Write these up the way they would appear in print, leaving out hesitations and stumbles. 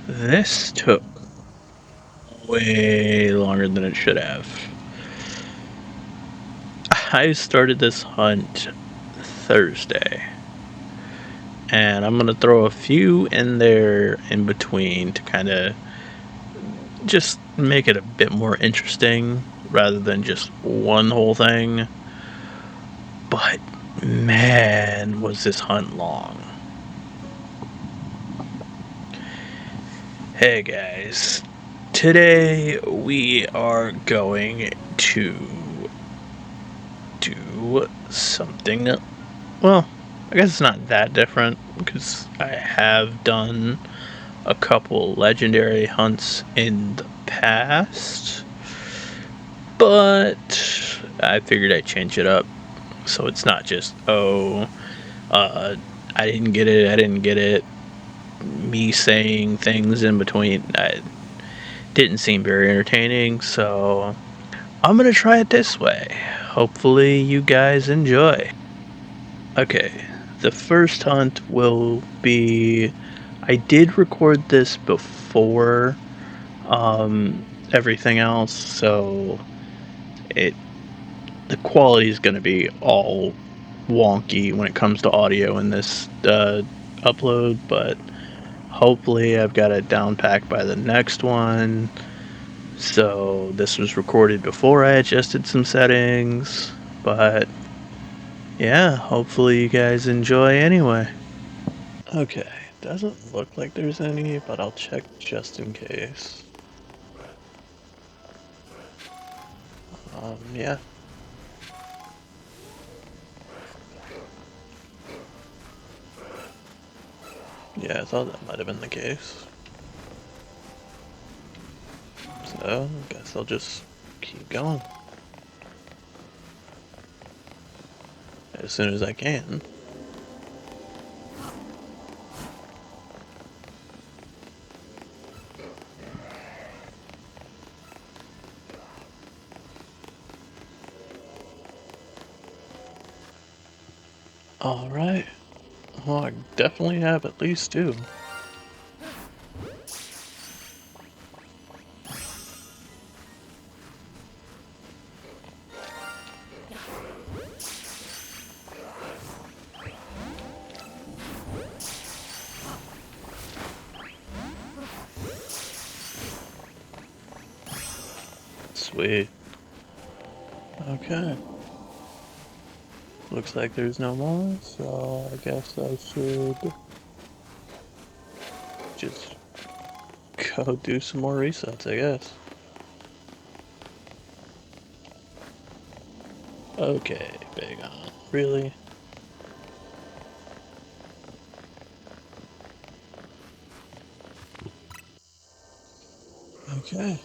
This took way longer than it should have. I started this hunt Thursday, and I'm gonna throw a few in there in between to kind of just make it a bit more interesting rather than just one whole thing. But man, was this hunt long. Hey guys, today we are going to do something. Well, I guess it's not that different because I have done a couple legendary hunts in the past, but I figured I'd change it up so it's not just, I didn't get it, I didn't get it, me saying things in between. I didn't seem very entertaining, so I'm gonna try it this way. Hopefully, you guys enjoy. Okay, the first hunt will be. I did record this before everything else, so it the quality is gonna be all wonky when it comes to audio in this upload, but hopefully I've got it down packed by the next one. So this was recorded before I adjusted some settings, but yeah, hopefully you guys enjoy anyway. Okay, doesn't look like there's any, but I'll check just in case. Yeah. Yeah, I thought that might have been the case. So, I guess I'll just keep going. As soon as I can. Alright. Well, I definitely have at least two. Sweet. Okay. Looks like there's no more, so I guess I should just go do some more resets, I guess. Okay, big on. Really? Okay.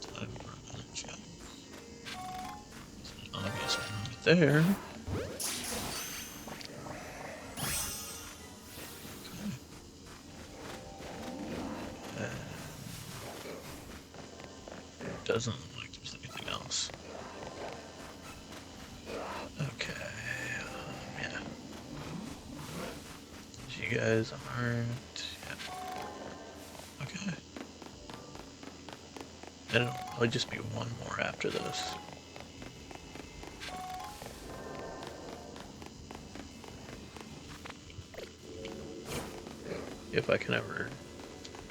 Time for another check. There's an obvious one right there. It doesn't look like there's anything else. Okay. Yeah. You guys aren't. Yeah. Okay. Then it'll probably just be one more after this. If I can ever.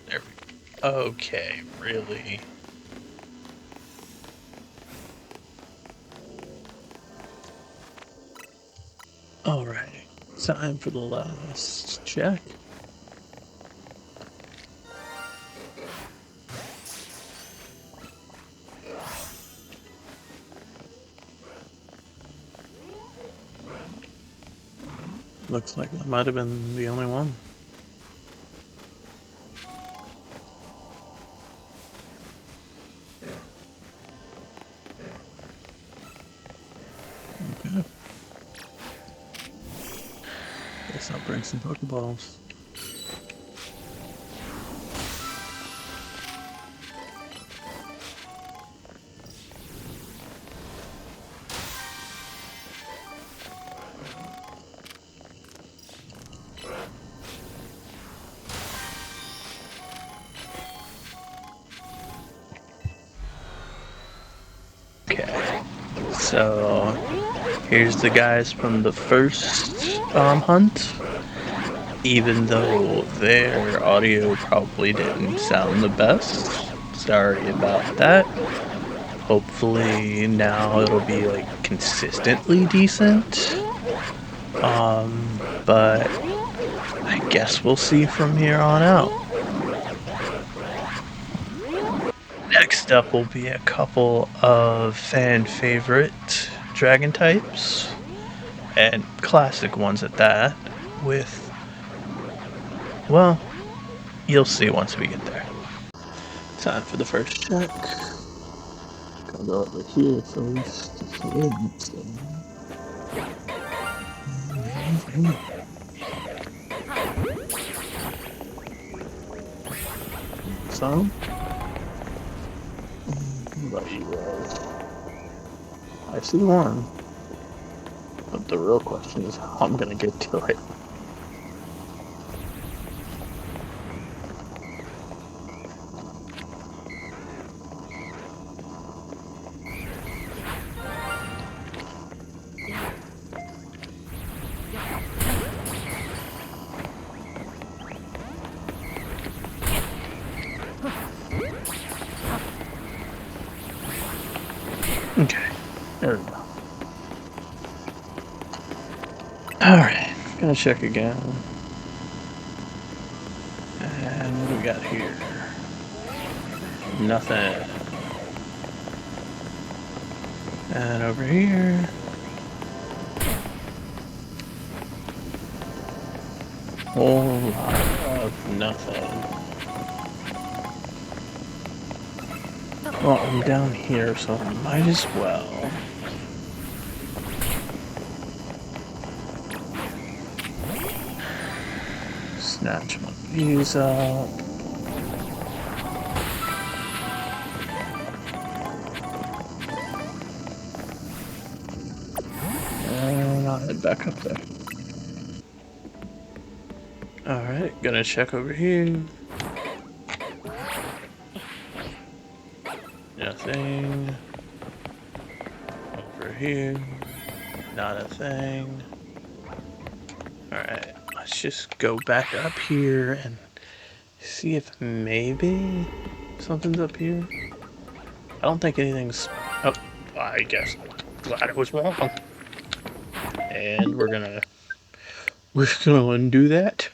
There we go. Okay, really? Alrighty. Time for the last check. Looks like that might have been the only one. Okay. Guess I'll bring some Pokeballs. So here's the guys from the first hunt. Even though their audio probably didn't sound the best, sorry about that. Hopefully now it'll be like consistently decent. But I guess we'll see from here on out. Next up will be a couple of fan favorite dragon types, and classic ones at that, with, well, you'll see once we get there. Time for the first check. Gonna go over here first to see some. What about you guys? I see one. But the real question is how I'm gonna get to it. Okay, there we go. Alright, gonna check again. And what do we got here? Nothing. And over here. Whole lot of nothing. Well, I'm down here, so I might as well. Snatch one of these up. And I'll head back up there. Alright, gonna check over here. Nothing. Over here. Not a thing. Alright, let's just go back up here and see if maybe something's up here. I don't think anything's... Oh, I guess I'm glad I was wrong. And we're gonna undo that.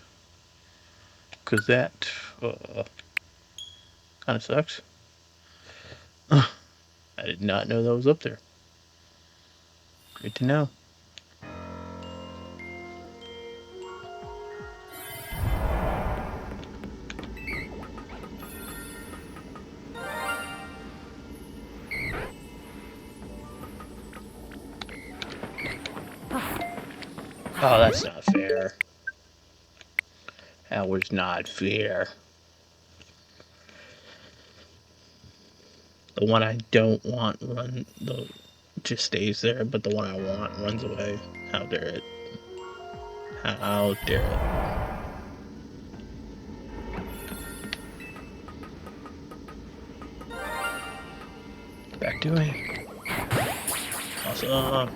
Cause that kinda sucks. I did not know that was up there. Good to know. Oh, that's not fair. That was not fair. The one I don't want just stays there, but the one I want runs away. How dare it? How dare it? Back to it. Awesome.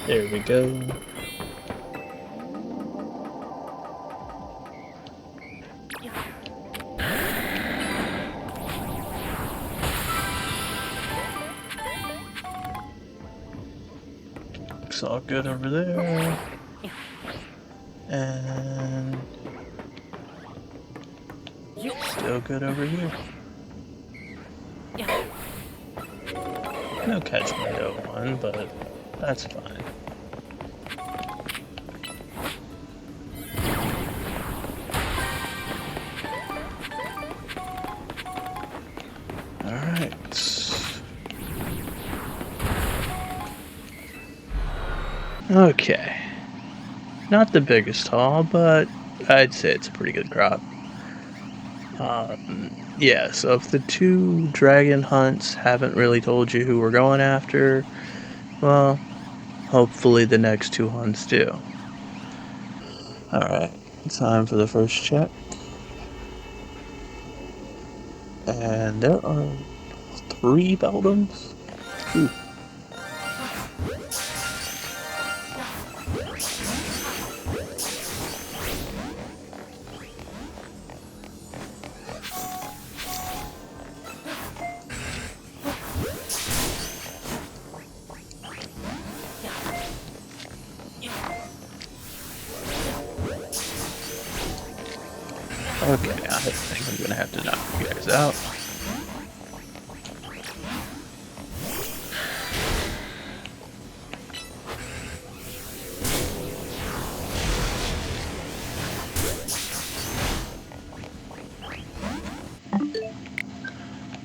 There we go. Looks all good over there. And still good over here. No catch window one, but that's fine. Alright. Okay. Not the biggest haul, but I'd say it's a pretty good crop. Yeah, so if the two dragon hunts haven't really told you who we're going after, well, hopefully the next two hunts do. Alright, time for the first check. And there are 3 Beldams. Ooh, Okay, I think I'm gonna have to knock you guys out.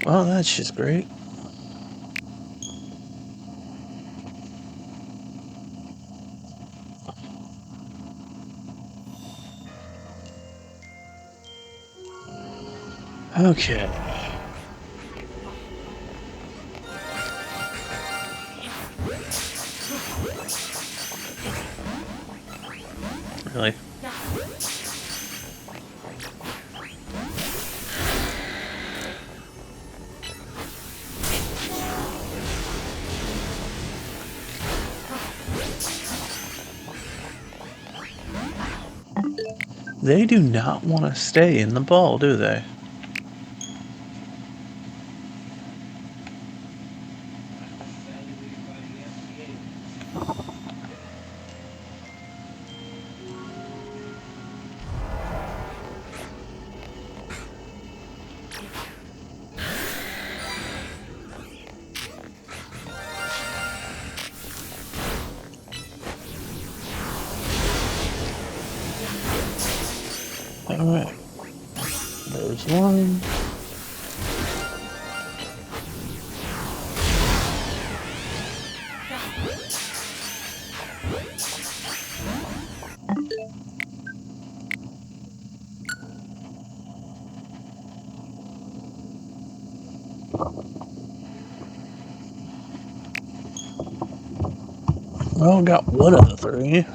Well, that's just great. Okay. Really? They do not want to stay in the ball, do they? Alright. There's one. Well, got one of the three.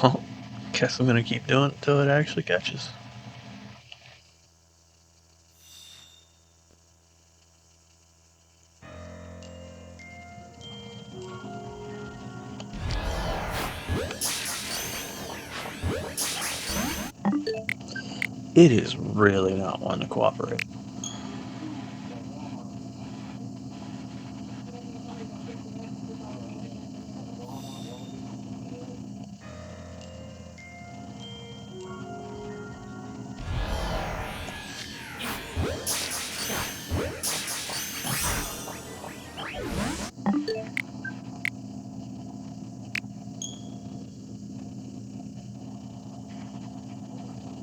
Well, guess I'm gonna keep doing it until it actually catches. It is really not wanting to cooperate.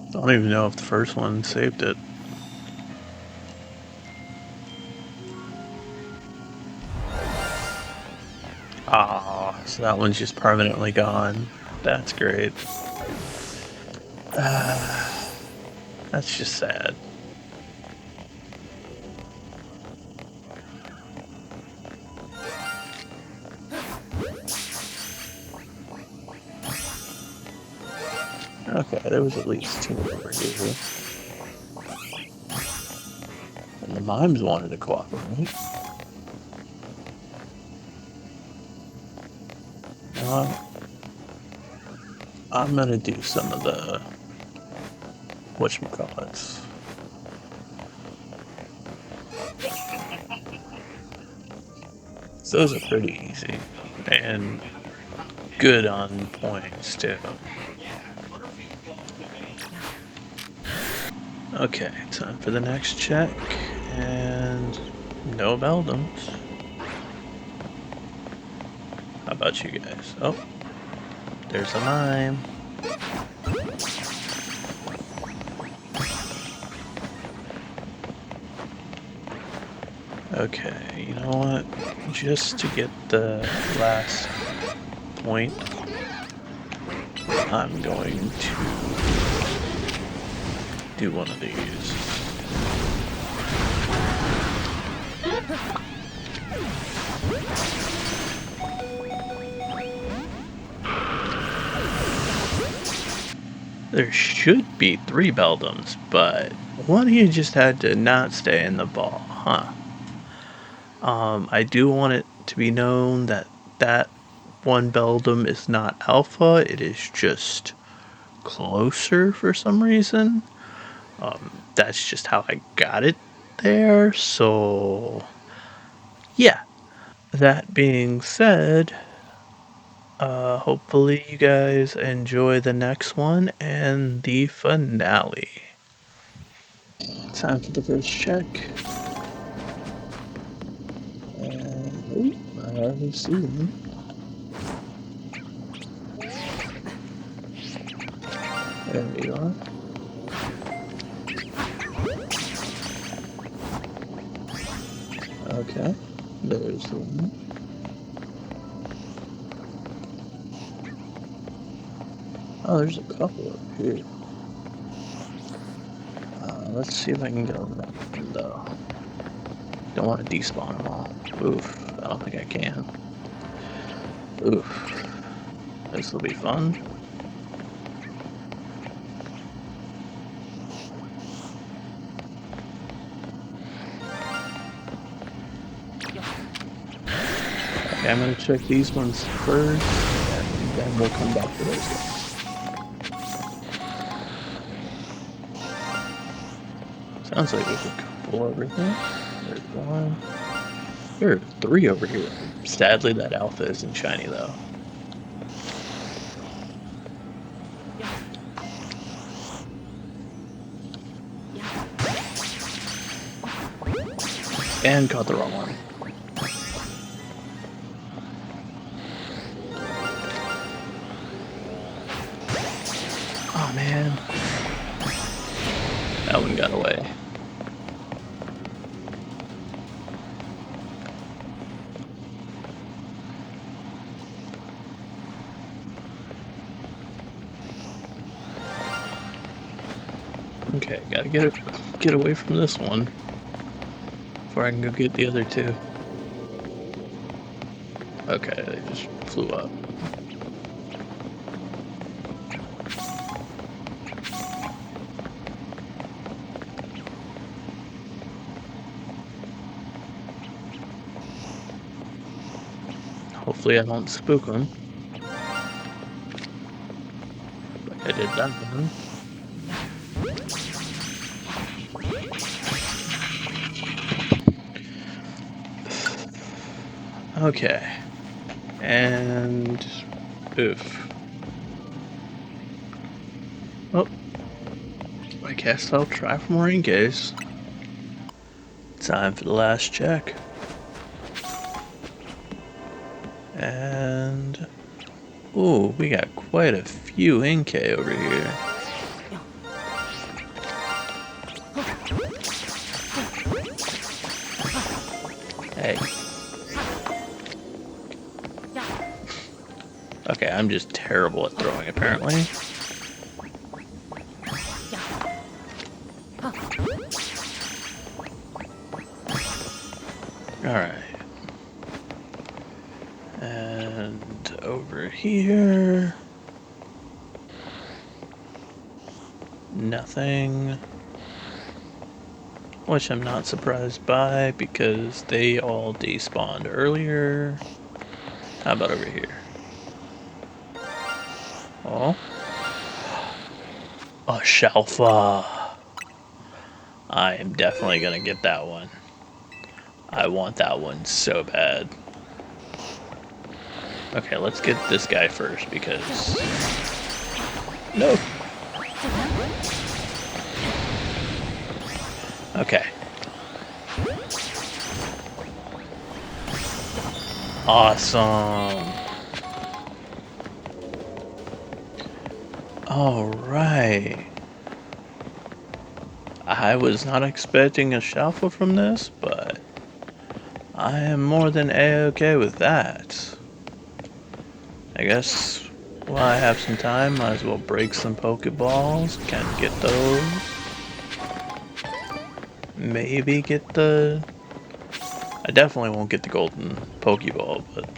I don't even know if the first one saved it. Ah, so that one's just permanently gone. That's great. That's just sad. Okay, there was at least two over here. And the mimes wanted to cooperate. I'm gonna do some of the whatchamacallits. Those are pretty easy and good on points too. Okay, time for the next check, and no Beldams. How about you guys? Oh, there's a mime. Okay, you know what? Just to get the last point, I'm going to do one of these. There should be 3 Beldams, but one of you just had to not stay in the ball, huh? I do want it to be known that that one Beldum is not alpha, it is just closer for some reason. That's just how I got it there, so yeah. That being said, hopefully you guys enjoy the next one and the finale. Time for the first check. And, I already see them. There we are. Okay, there's the one. Oh, there's a couple up here. Let's see if I can get on that one, though. Don't want to despawn them all. Oof, I don't think I can. Oof. This will be fun. Okay, I'm gonna check these ones first, and then we'll come back to those guys. Sounds like there's a couple over here. There's one. There are 3 over here. Sadly, that alpha isn't shiny, though. And caught the wrong one. Oh man. That one got away. Okay, gotta get away from this one before I can go get the other 2. Okay, they just flew up. Hopefully I don't spook them. Like I did that one. Okay. And oof. Oh. I guess I'll try for more Inkays. Time for the last check. And ooh, we got quite a few Inkay over here. Hey. Okay, I'm just terrible at throwing, apparently. Alright. And over here... nothing. Which I'm not surprised by, because they all despawned earlier. How about over here? Oh. A Shalfa. I am definitely gonna get that one. I want that one so bad. Okay, let's get this guy first, because... no! Okay. Awesome! Alright. I was not expecting a Shalfa from this, but I am more than A-okay with that. I guess while I have some time, might as well break some Pokeballs. Can get those. Maybe get the... I definitely won't get the golden Pokeball, but...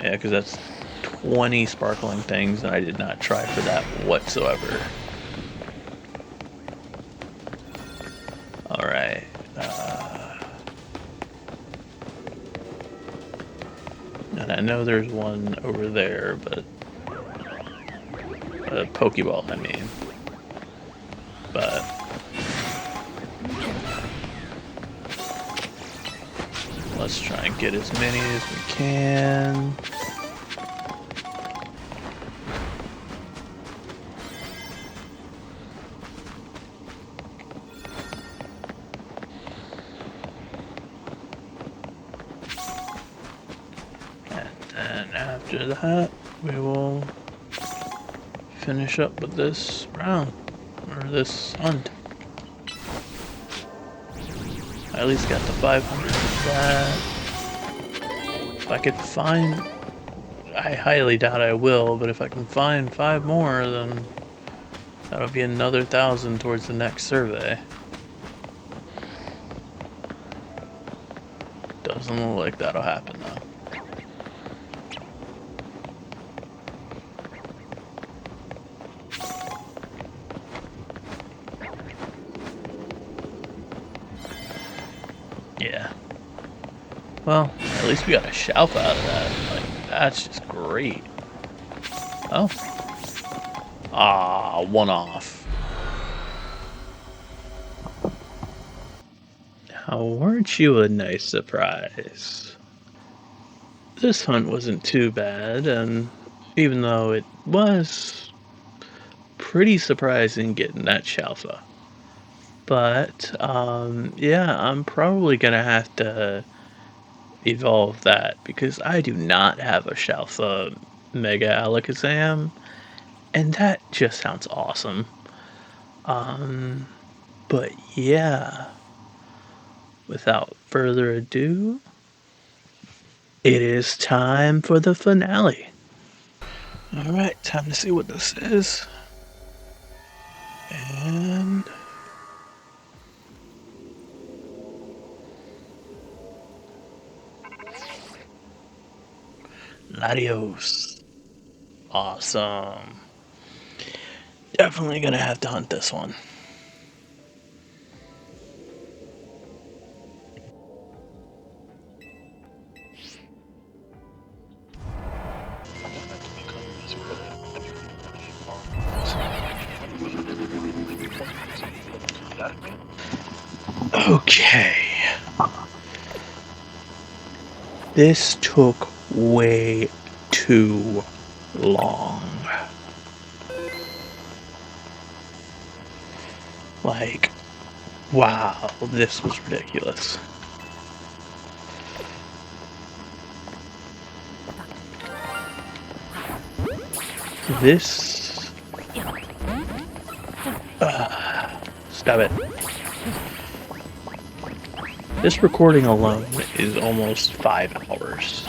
yeah, because that's 20 sparkling things, and I did not try for that whatsoever. Alright. I know there's one over there, but a Pokeball, I mean. But let's try and get as many as we can. And after that, we will finish up with this round, or this hunt. I at least got the 500 of that. If I could find, I highly doubt I will, but if I can find 5 more, then that'll be another 1,000 towards the next survey. Doesn't look like that'll happen though. Yeah. Well, at least we got a Shalfa out of that. Like, that's just great. Oh. Ah, one off. Now, weren't you a nice surprise? This hunt wasn't too bad, and even though it was pretty surprising getting that Shalfa. But, yeah, I'm probably gonna have to evolve that because I do not have a Shalfa Mega Alakazam, and that just sounds awesome. But yeah, without further ado, it is time for the finale. Alright, time to see what this is. And Latios. Awesome. Definitely gonna have to hunt this one. Okay. This took way too long. Like, wow, this was ridiculous. This... stop it. This recording alone is almost 5 hours.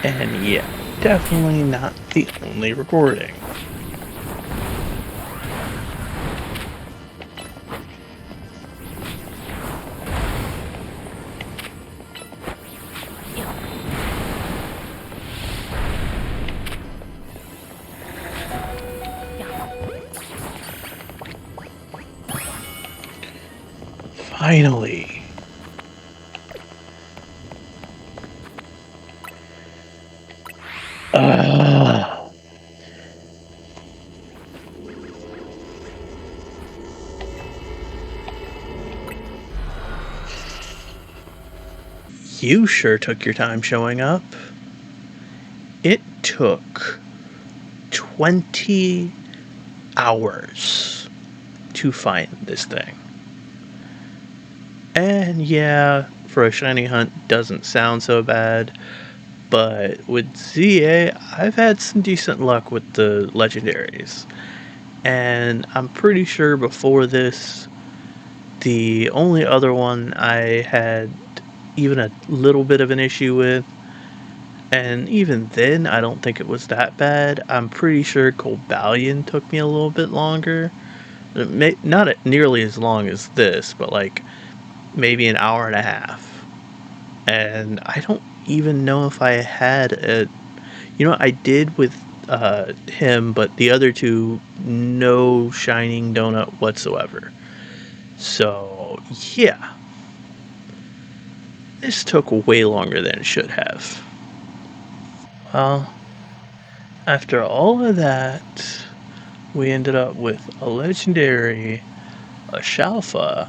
And yeah, definitely not the only recording. Finally. You sure took your time showing up. It took 20 hours to find this thing. And yeah, for a shiny hunt doesn't sound so bad, but with ZA, I've had some decent luck with the legendaries. And I'm pretty sure before this, the only other one I had even a little bit of an issue with, and even then I don't think it was that bad. I'm pretty sure Cobalion took me a little bit longer. Not nearly as long as this, but like maybe an hour and a half. And I don't even know if I had a... You know, I did with him, but the other two, no shining donut whatsoever. So, yeah. this took way longer than it should have. Well, after all of that, we ended up with a legendary, a Shalfa,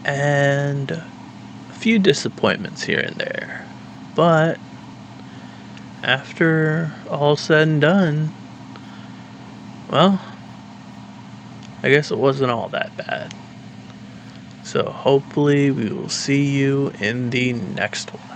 and a few disappointments here and there. But after all said and done, well, I guess it wasn't all that bad. So hopefully we will see you in the next one.